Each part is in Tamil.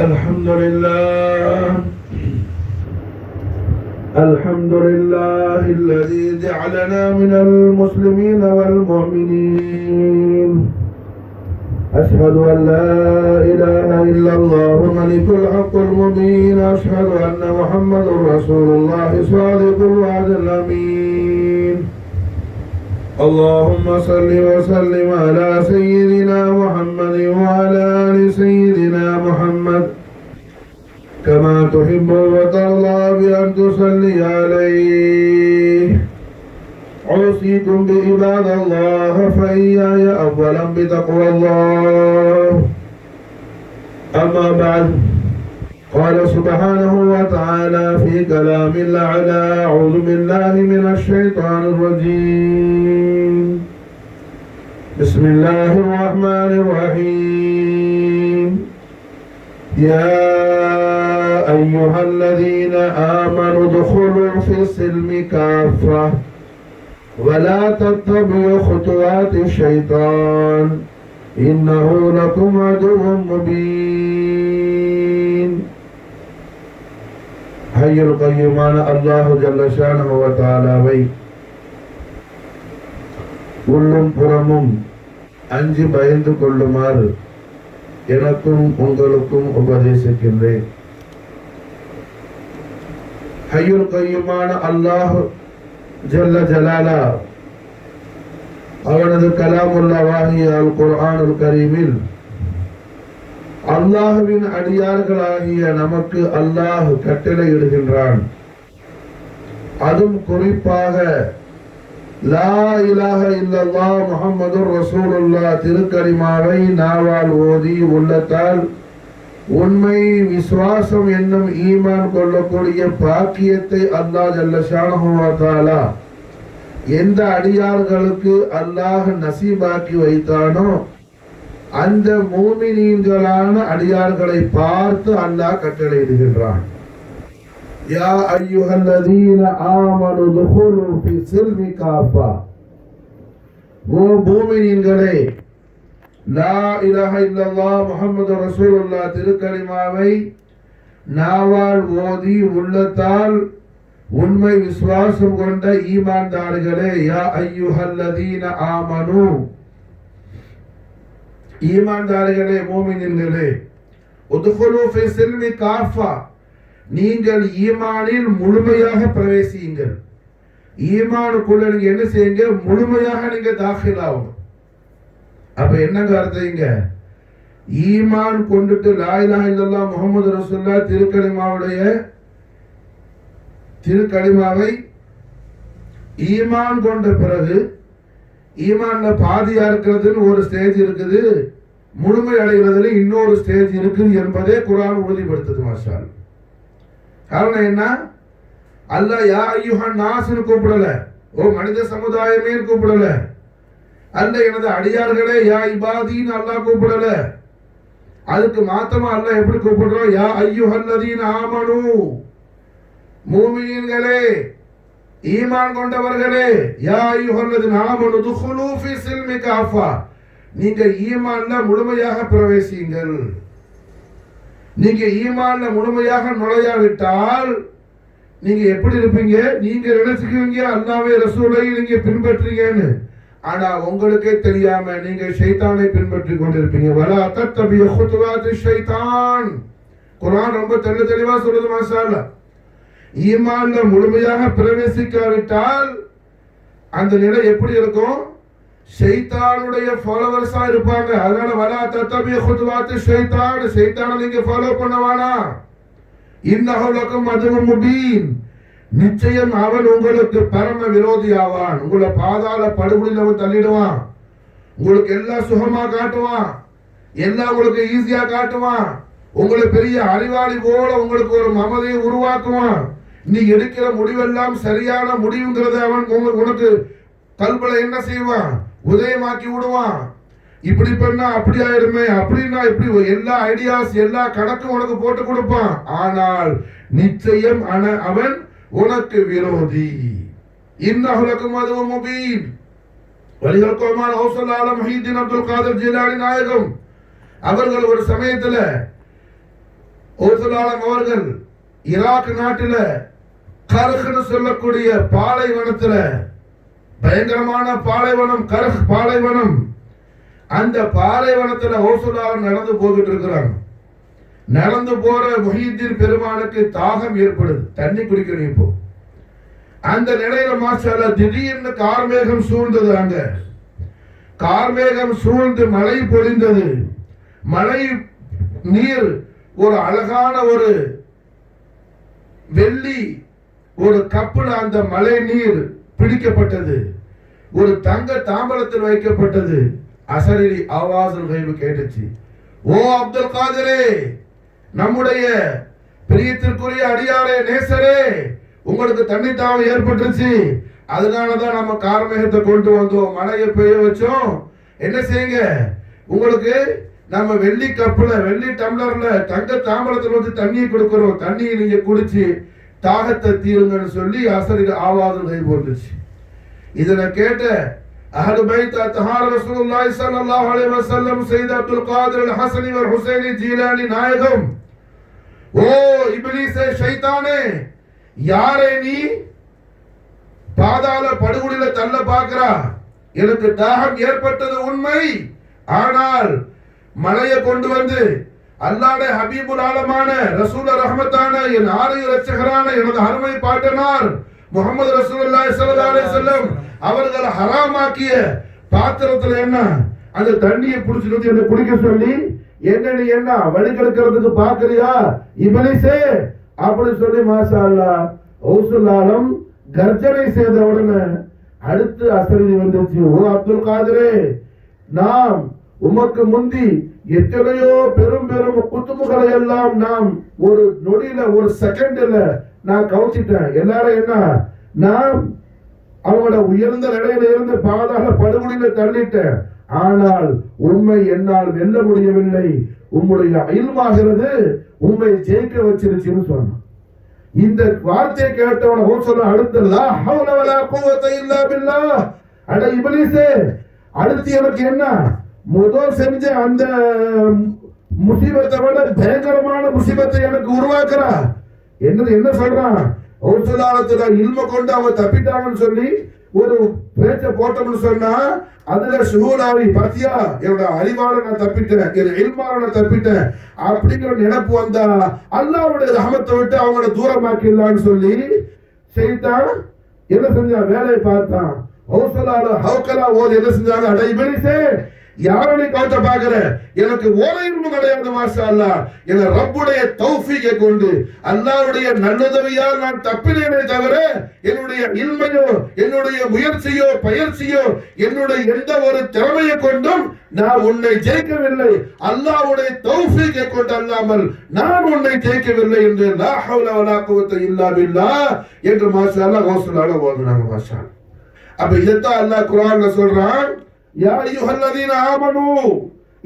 الحمد لله الذي جعلنا من المسلمين والمؤمنين. أشهد أن لا إله إلا الله ملك الحق المبين. أشهد أن محمد رسول الله صادق الوعد الأمين. اللهم صل وسلم على سيدنا محمد وعلى آل سيدنا محمد كما تحب وترضى بأن تصلي عليه. أوصيكم بعباد الله فإياي أولا بتقوى الله. أما بعد، قال سبحانه وتعالى في كلام الأعلى: أعوذ بالله من الشيطان الرجيم. بسم الله الرحمن الرحيم. يا أيها الذين آمنوا ادخلوا في السلم كافة ولا تتبعوا خطوات الشيطان إنه لكم عدو مبين. ஹய்யுல் கய்யூமான அல்லாஹு ஜல்ல ஷானஹு வ தஆலாவை உள்ளும் புறமும் அஞ்சி பயந்து கொள்ளுமாறு எனக்கும் உங்களுக்கும் உபதேசிக்கின்றேன். ஹய்யுல் கய்யூமான அல்லாஹு ஜல்ல ஜலாலா அவனது கலாமுல்லாஹி அல் குர்ஆனுல் கரீமில் அல்லாஹ்வின் அடியார்களாகிய நமக்கு அல்லாஹ் கட்டளையிடுகின்றான். அதுவும் குறிப்பாக லா இலாஹ இல்லல்லாஹ் முஹம்மதுர் ரசூலுல்லாஹ் திருக்கலிமாவை நாவால் ஓதி உள்ளத்தால் உண்மை விசுவாசம் என்னும் ஈமான் கொள்ளக்கூடிய பாக்கியத்தை அல்லாஹ் ஜல்ல ஷானஹு வ தஆலா எந்த அடியார்களுக்கு அல்லாஹ் நசீபாக்கி வைத்தானோ அந்த மூமினீன்களான அடியார்களை பார்த்து அல்லாஹ் கட்டளையிடுகின்றான். யா அய்யுஹல்லதீன ஆமனு துகுலு ஃபி சில்மி காஃபா. ஓ மூமினீன்களே, லா இலாஹ இல்லல்லாஹ் முஹம்மது ரசூலுல்லாஹ் திருக்கலிமாவை நாவால் ஓதி உள்ளத்தால் உண்மை விசுவாசம் கொண்ட ஈமான்தார்களே, யா அய்யுஹல்லதீன ஆமனு, ஈமான்தார்களே, மோமின்களே, உத்குலு ஃபி சில்மி காஃபா, நீங்கள் ஈமானில் முழுமையாக பிரவேசியுங்கள். ஈமானுக்குள்ள நீங்க என்ன செய்யுங்க? முழுமையாக நீங்க தாখিল ஆகும். அப்ப என்னங்க அர்த்தம்? ஈமான் கொண்டுட்டு லா இலாஹ இல்லல்லாஹ் முஹம்மது ரசூலுல்லாஹ் திருக்கலிமாவை ஈமான் கொண்ட பிறகு, ஈமான்ல பாதியா இருக்கிறதுன்னு ஒரு ஸ்டேஜ் இருக்குது, முழுமை அடைகிறதுல இன்னொரு ஸ்டேஜ் இருக்குது என்பதே குர்ஆன் உறுதிப்படுத்துது. மாஷா அல்லாஹ். காரணம் என்ன? அல்லாஹ் யா அய்யுஹன் நாஸ்னு கூப்பிடல, ஓ மனித சமுதாயமே கூப்பிடல. அல்லாஹ் எனது அடியார்களே யா இபாதீன்னு அல்லாஹ் கூப்பிடல. அதுக்கு மாத்தமா அல்லாஹ் எப்படி கூப்பிடுறோம்? யா அய்யுஹல்லதீன ஆமனு, மூமினீன்களே, ஈமான் கொண்டவர்களே, யா அய்யுஹல்லதீன ஆமனு துகுலு ஃபி சில்மி காஃபா, நீங்க ஈமான்ல முழுமையாக பிரவேசியுங்கள். நீங்க ஈமான்ல முழுமையாக நுழையாவிட்டால் நீங்க எப்படி இருப்பீங்க? நீங்க நினைச்சுக்குவீங்க அல்லாஹ்வே ரசூலை நீங்க பின்பற்றீங்கன்னு. ஆனா உங்களுக்கே தெரியாம நீங்க ஷைத்தானை பின்பற்றி கொண்டிருப்பீங்க. வலா தத்தபியு குதுவாத்தி ஷைத்தான். குர்ஆன் ரொம்ப தெளிவா சொல்லுது. மாஷா அல்லாஹ். ஈமான்ல முழுமையாக பிரவேசிக்காவிட்டால் அந்த நிலை எப்படி இருக்கும்? ஷைத்தானுடைய ஃபாலோவர்ஸா இருப்பாங்க. அதனால வலா தத்தபியு குதுவாத்தி ஷைத்தான், ஷைத்தானை நீங்க ஃபாலோ பண்ண வேணாம். இன்னஹு லகும் அதுவும் முபீன், நிச்சயம் அவன் உங்களுக்கு பரம விரோதி ஆவான். உங்களை பாதாள படுகொலியில் அவன் தள்ளிடுவான். உங்களுக்கு எல்லாம் சுகமா காட்டுவான், எல்லாம் உங்களுக்கு ஈஸியா காட்டுவான். உங்களை பெரிய அறிவாளி போல உங்களுக்கு ஒரு மமதையை உருவாக்குவான். நீ எடுக்கிற முடிவெல்லாம் சரியான முடிவுங்கிறத அவன் உனக்கு கல்பல என்ன செய்வான்? உதயமாக்கி விடுவான். இப்படி பண்ணா அப்படி ஆயிருமே, அப்படின்னா இப்படி எல்லா ஐடியாஸ் எல்லா கணக்கும் உனக்கு போட்டு கொடுப்பான். ஆனால் நிச்சயம் அவன் உனக்கு விரோதி. இன்னஹு லகும் அதுவும் முபீன். வலிகள் கோமான் ஹவுசல் முஹீதீன் அப்துல் காதர் ஜிலானி நாயகம் அவர்கள் ஒரு சமயத்துல ஓசுலாலம் அவர்கள் ஈராக் நாட்டில கர்ஹ்னு சொல்லக்கூடிய பாலைவனத்துல, பயங்கரமான பாலைவனம், கர்ஹ் பாலைவனம். அந்த பாலைவனத்துல ஓசுலாலம் நடந்து போகிட்டு இருக்கிறாங்க. நடந்து போற முஹியுத்தீன் பெருமானுக்கு தாகம் ஏற்படுது, தண்ணி குடிக்கணும். இப்போ அந்த நிலையில மாஷால்லா திடீர்னு கார்மேகம் சூழ்ந்தது. அங்க கார்மேகம் சூழ்ந்து மழை பொழிந்தது. மழை நீர் ஒரு அழகான ஒரு வெள்ளி ஒரு கப்புல அந்த மழை நீர் பிடிக்கப்பட்டது. ஒரு தங்க தாம்பலத்தில் வைக்கப்பட்டது. அசரீரி ஆவாஸுல் கைப் கேட்டுச்சு. ஓ அப்துல் காதிரே, நம்முடைய பிரியத்திற்குரிய அடியாரே, நேசரே, உங்களுக்கு தண்ணி தாகம் ஏற்பட்டுருச்சு. அதனாலதான் நம்ம கார்மேகத்தை கொண்டு வந்தோம், மழையை பெய்ய வச்சோம். என்ன செய்யுங்க, உங்களுக்கு நம்ம வெள்ளி கப்புல, வெள்ளி டம்ளர்ல, தங்க தாம்பலத்தில் வச்சு தண்ணியை கொடுக்கிறோம். தண்ணியை நீங்க குடிச்சு தாகத்தை தீருங்கன்னு சொல்லி அசரீரி ஆவாஸுல் கைப் வந்துச்சு. இதனை கேட்ட அஹ்லு பைத் அத்ஹார் ரசூலுல்லாஹி ஸல்லல்லாஹு அலைஹி வஸல்லம் சையத் அப்துல் காதிர் அல் ஹஸனி வல் ஹுசைனி ஜீலானி நாயகம், ஓ இப்லீஸே, ஷைத்தானே, யாரே நீ பாதாள படுகொலில தள்ள பார்க்கிறா? எனக்கு தாகம் ஏற்பட்டது உண்மை, ஆனால் மழையை கொண்டு வந்து அல்லாஹ்வுடைய ஹபீபுல் ஆலமான ரசூல் ரஹ்மத்தான என் ஆரிய ரட்சகரான எனது அருமை பாட்டனார் முஹம்மது ரசூலுல்லாஹி ஸல்லல்லாஹு அலைஹி வஸல்லம் அவர்கள் ஹராமாக்கிய பாத்திரத்துல என்ன அந்த தண்ணியை புடிச்சிட்டு என்ன குடிக்க சொல்லி என்ன நீ என்ன வழிகெடுக்கிறதுக்கு பாக்குறியா இப்லீஸே அப்படி சொல்லி மாஷா அல்லாஹ் ஓசுலாலம் கர்ஜனை செய்த உடனே அடுத்து அசரீரி வந்துச்சு. ஓ அப்துல் காதிரே, நாம் உமக்கு முந்தி எத்தனையோ பெரும் பெரும் குத்துமுகளை எல்லாம் நாம் ஒரு நொடியில, ஒரு செகண்ட்ல நான் கவுச்சிட்டேன். எல்லாரும் என்ன, நான் அவங்களோட உயர்ந்த நிலையில இருந்து பாதாள படுகொலியில தள்ளிட்டேன். ஆனால் உண்மை என்னால் வெல்ல முடியவில்லை. உம்முடைய இல்மாகிறது உண்மை ஜெயிக்க வச்சிருச்சுன்னு சொன்னான். இந்த வார்த்தையை கேட்டவன சொல்ல அடுத்து லா ஹவ்ல வலா குவத இல்லா பில்லாஹ். அட இப்லீஸே, அடுத்து எனக்கு என்ன முதல் செஞ்ச அந்த முசீபத்தை விட பயங்கரமான முசீபத்தை எனக்கு உருவாக்குறா. என்ன சொல்றான்? ஓசுலாலத்துல இல்ம கொண்டு அவங்க தப்பிட்டாங்கன்னு சொல்லி ஒரு பேச்ச போட்டோம்னு சொன்னா அதுல சுகூலாவி பத்தியா, என்னோட அறிவால நான் தப்பிட்டேன், என் இல்மால நான் தப்பிட்டேன் அப்படிங்கிற நினைப்பு வந்தா அல்லாஹ்வுடைய ரஹமத்தை விட்டு அவங்கள தூரமாக்கிடலான்னு சொல்லி ஷைத்தான் என்ன செஞ்சான், வேலையை பார்த்தான். ஓசுலால ஹவுகலா ஓதி என்ன செஞ்சாங்க, அட இப்லீஸே, யாரை நீ கவுத்த பாக்குற? எனக்கு ஓலையும் கிடையாது மாஷா அல்லாஹ். என ரப்புடைய தௌஃபீகை கொண்டு அல்லாஹ்வுடைய நல்லுதவியால் நான் தப்பினேனே தவிர என்னுடைய இல்மையோ, என்னுடைய முயற்சியோ, பயிற்சியோ, என்னுடைய எந்த ஒரு திறமையை கொண்டும் நான் உன்னை ஜெயிக்கவில்லை. அல்லாஹ்வுடைய தௌஃபீகை கொண்டு அல்லாமல் நான் உன்னை ஜெயிக்கவில்லை என்று லா ஹவ்ல வலா குவத இல்லா பில்லாஹ் என்று மாஷா அல்லாஹ் ஓசுலால ஓதுனாங்க மாஷா அல்லாஹ். அப்ப இதைத்தான் அல்லாஹ் குர்ஆன்ல சொல்றான், யா அய்யுஹல்லதீன ஆமனூ,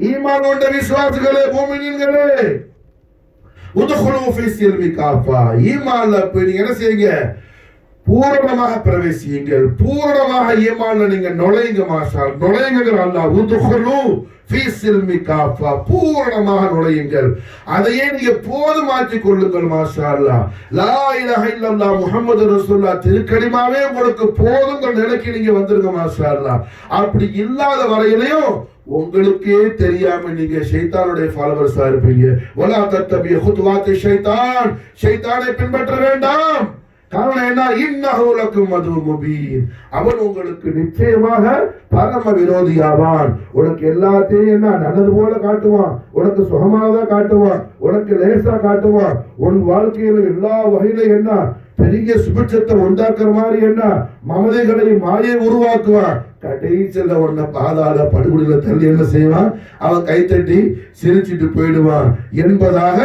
ஈமான் கொண்ட விசுவாசிகளே, முஃமினீன்களே, உத்குலூ ஃபீ ஸில்மி காஃபா, ஈமான்ல போய் நீங்க என்ன செய்யுங்க, பூரணமாக பிரவேசியுங்கள், பூரணமாக ஈமான்ல நீங்க நுழையுங்க மாஷா அல்லாஹ். நுழையுங்க அல்லாஹ், உத்குலூ ஃபீ ஸில்மி காஃபா, பூரணமாக நுழையுங்கள். அதையே நீங்க போதுமாக்கிக் கொள்ளுங்கள் மாஷா அல்லாஹ். லா இலாஹ இல்லல்லாஹ் முஹம்மது ரசூலுல்லாஹ் திருக்கலிமாவே உங்களுக்கு போதுங்கிற நிலைக்கு நீங்க வந்துருங்க மாஷா அல்லாஹ். அப்படி இல்லாத வரையிலையும் உங்களுக்கே தெரியாம நீங்க ஷைத்தானுடைய ஃபாலோவர்ஸா இருப்பீங்க. வலா தத்தபி குதுவாத்தி ஷைத்தான், ஷைத்தானை பின்பற்ற வேண்டாம். காரணம் என்ன, இன்னஹு லக்கும் அதுவும் முபீன், அவன் உங்களுக்கு நிச்சயமாக பரம விரோதியாவான். உனக்கு எல்லாத்தையும் என்ன நல்லது போல காட்டுவான், உனக்கு சுகமானதா காட்டுவான், உனக்கு லேசா காட்டுவான், உன் வாழ்க்கையில எல்லா வகையிலும் என்ன பெரிய சுபிட்சத்தை உண்டாக்குற மாதிரி என்ன மமதைகளை மாயை உருவாக்குவான். கடைசியில உன்னை பாதாள படுகொலியில தள்ளி என்ன செய்வான், அவன் கைத்தட்டி சிரிச்சிட்டு போயிடுவான் என்பதாக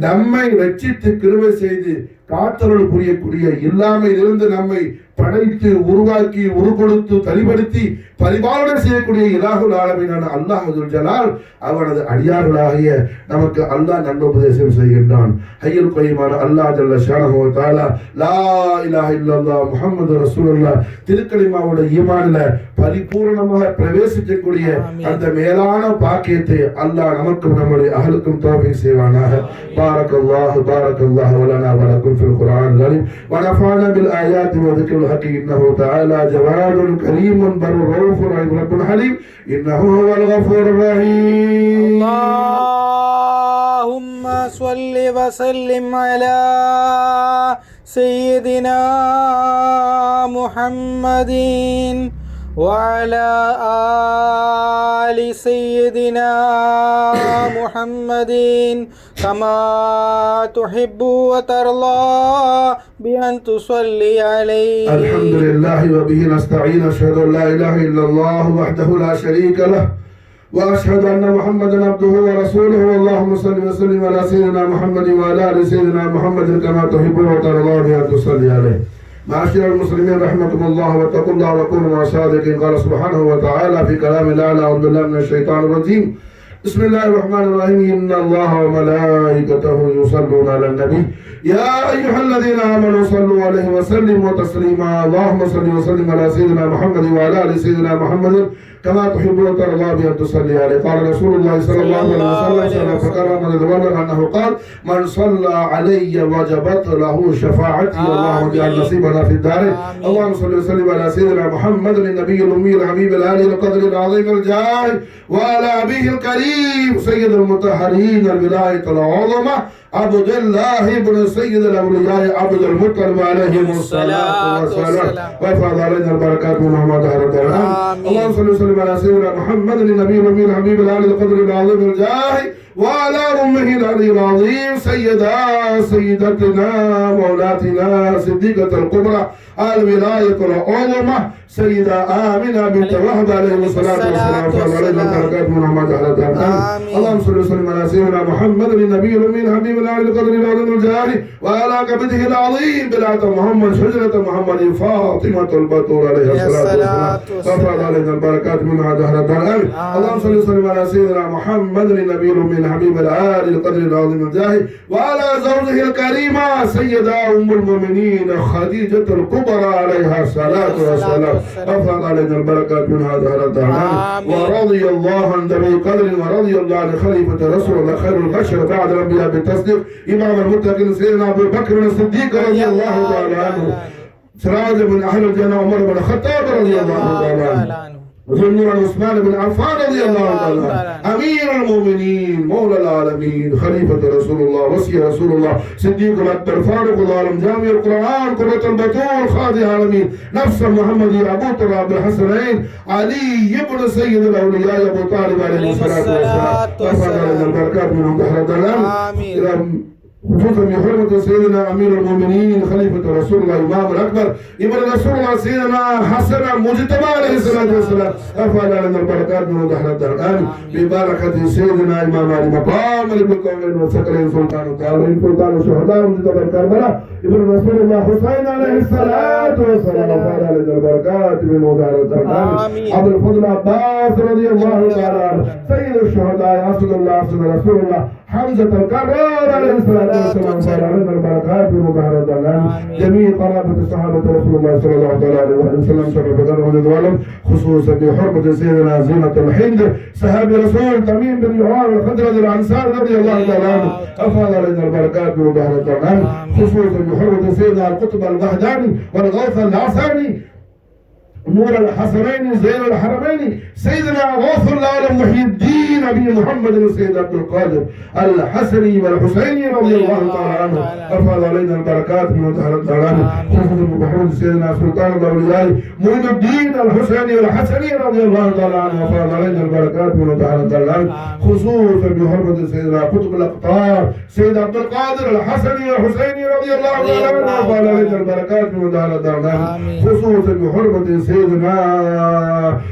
நம்மை ரட்சித்து கிருபை செய்து காத்தருள் புரியக்கூடிய இல்லாமையிலிருந்து நம்மை படைத்து உருவாக்கி உருக்கொடுத்து தரிபடுத்தி பரிபாலனை செய்யக்கூடிய இலாஹுல் ஆலமீனான அல்லாஹ் ஜல் ஜலால் அவனது அடியார்களாகிய நமக்கு அல்லாஹ் நல்லுபதேசம் செய்கின்றான். ஹய்யுல் கய்யூமான அல்லாஹ் ஜல்ல ஷானஹு வ தஆலா லா இலாஹ இல்லல்லாஹ் முஹம்மது ரசூலுல்லாஹ் திருக்கலிமாவோட ஈமான்ல பரிபூர்ணமாக பிரவேசிக்கக்கூடிய அந்த மேலான பாக்கியத்தை அல்லாஹ் நமக்கும் நம்முடைய அஹலுக்கும் தௌஃபீக் செய்வானாக. பாரக்கல்லாஹு பாரக்கல்லாஹு லனா வ லக்கும் ஃபில் குர்ஆனில் கரீம் வ நஃபஅனா பில் ஆயாத்தி வ ذிக்ரில் ஹக்கீம் இன்னஹு தஆலா ஜவாதுல் கரீமுன் பர்ருர் ரഊஃபுர் ரஹீம் ஹலீம் இன்னஹு ஹுவல் கஃபூருர் ரஹீம். அல்லாஹும்ம ஸல்லி வ ஸல்லிம் அலா சய்யிதினா முஹம்மதின் وعلى آل سيدنا محمد كما تحب وترضى بأن تصلي عليه. الحمد لله وبه نستعين أشهد أن لا إله إلا الله وحده لا شريك له وأشهد أن محمدا عبده ورسوله. اللهم صل وسلم على سيدنا محمد وعلى آل سيدنا محمد كما تحب وترضى بأن تصلي عليه. معاشر المسلمين رحمكم الله واتقوا الله وكونوا مع الصادقين. قال سبحانه وتعالى في كلام الأعلى أعوذ بالله من الشيطان الرجيم بسم الله الرحمن الرحيم إن الله وملائكته يصلون على النبي يا أيها الذين آمنوا صلوا عليه وسلموا تسليما. اللهم صل وسلم على سيدنا محمد وعلى آل سيدنا محمد كما تحب وترضى بأن تصلي عليه. قال رسول الله صلى الله عليه وسلم فقال من يتولى أنه قال من صلى علي وجبت له شفاعتي. اللهم اجعل نصيبنا في الدار. اللهم صل وسلم على سيدنا محمد النبي الأمي الحبيب الآلي القدر العظيم الجاه وعلى أبيه الكريم سيد المطهرين الولاية العظمى عبد الله بن سيد الأولياء عبد المطلب عليهم الصلاة والسلام ويفاض علينا البركات من محمد اللهم صل وسلم على سيدنا محمد النبي الأمي الحبيب الآلي القدر العظيم الجاه وعلى أمه العلي العظيم سيدتنا مولاتنا صديقة الكبرى الولاية العظمى سيدة آمنة بنت وهب عليه الصلاة والسلام وعلينا البركات من محمد اللهم صل وسلم على سيدنا محمد النبي الأمي الحبيب الآلي القدر العظيم الجاه وعلى كبده العظيم بلعة محمد شجرة محمد فاطمة البتول عليه الصلاة والسلام وفاض علينا البركات من دهر الدار. اللهم صل وسلم على سيدنا محمد النبي الأمي الحبيب الآلي القدر العظيم الجاه وعلى زوجه الكريمة سيدة أم المؤمنين خديجة الكبرى عليها الصلاة والسلام وفاض علينا البركات من دهر الدار. ورضي الله عن ذوي القدر ورضي الله عن خليفة رسول الله خير البشر بعد الأنبياء بالتصديق إمام المتقين سيدنا أبو بكر الصديق رضي الله تعالى عنه سراج من أهل الجنة عمر بن الخطاب رضي الله تعالى عنه وذنور عثمان بن عفان رضي الله تعالى أمير المؤمنين مولى العالمين خليفة رسول الله وصي رسول الله صديق الأكبر فاروق العالم جامع القرآن قرة البتول خادم العالمين نفس محمد أبو تراب الحسنين علي بن سيد الأولياء أبو طالب عليه الصلاة والسلام وفضل البركات من دهر الدلال خصوصا بحرمة سيدنا أمير المؤمنين خليفة رسول الله الإمام الأكبر ابن رسول الله سيدنا حسن مجتبى عليه الصلاة والسلام أفعل لنا البركات من دهر الدرآن ببركة سيدنا إمام علي مقام ابن القومين والسكرين سلطان الطاولين سلطان الشهداء مجتبى الكربلاء ابن رسول الله حسين عليه الصلاة والسلام أفعل لنا البركات من دهر الدرآن أبو الفضل عباس رضي الله تعالى عنه سيد الشهداء أسد الله أسد رسول الله حمزة الكرار عليه الصلاة والسلام علينا البركات بمظهر الدلال جميع قرابة الصحابة رسول الله صلى الله عليه وسلم شرف دار ونضوالهم خصوصا بحرمة سيدنا زينة الحند صحابي رسول تميم بن يعار الخضرج الأنصار رضي الله تعالى عنه أفاض علينا البركات بمظهر الدلال خصوصا بحرمة سيدنا القطب البهداني والغوث العساني نور الحسنين زين الحرمين سيدنا غوث العالم محي الدين أبي محمد سيد عبد القادر الحسني والحسيني رضي الله تعالى عنه أفاض علينا البركات من دهر الدلال خصوصا بحرمة سيدنا سلطان الأولياء معين الدين الحسيني والحسني رضي الله تعالى عنه أفاض علينا البركات من دهر الدلال خصوصا بحرمة سيدنا قطب الأقطار سيد عبد القادر الحسني والحسيني رضي الله تعالى عنه أفاض علينا البركات من دهر الدلال خصوصا بحرمة سيدنا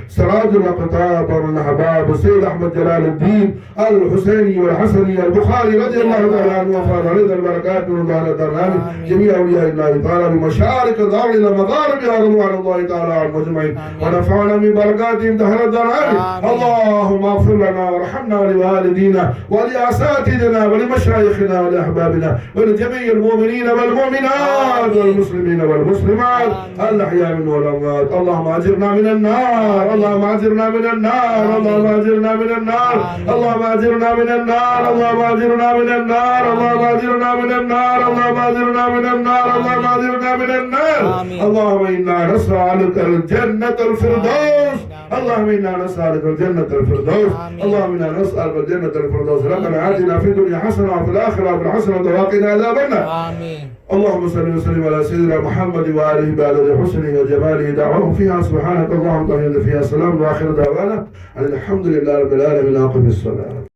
سراج الأقطاب والأحباب السيد أحمد جلال الدين الحسيني والحسني البخاري رضي الله تعالى عنه وفاض علينا البركات من دهر الدلال جميع أولياء الله تعالى بمشارق الأرض إلى مغاربها رضوان الله تعالى عنهم أجمعين ونفعنا من بركاتهم دهر الدلال. اللهم اغفر لنا وارحمنا ولوالدينا ولأساتذتنا ولمشايخنا ولأحبابنا ولجميع المؤمنين والمؤمنات والمسلمين والمسلمات الأحياء منهم والأموات. اللهم أجرنا من النار اللهم أجرنا من النار اللهم أجرنا من النار اللهم أجرنا من النار اللهم أجرنا من النار اللهم أجرنا من النار اللهم أجرنا من النار اللهم أجرنا من النار اللهم إنا نسألك الجنة الفردوس اللهم إنا نسألك الجنة الفردوس اللهم إنا نسألك الجنة الفردوس ربنا آتنا في الدنيا حسنة وفي الآخرة حسنة وقنا عذاب النار آمين. اللهم صل وسلم على سيدنا محمد وآله بعدد حسنه وجماله دعوهم فيها سبحانك اللهم وبحمدك فيها سلام وآخر دعوانا الحمد لله رب العالمين. أقم الصلاة.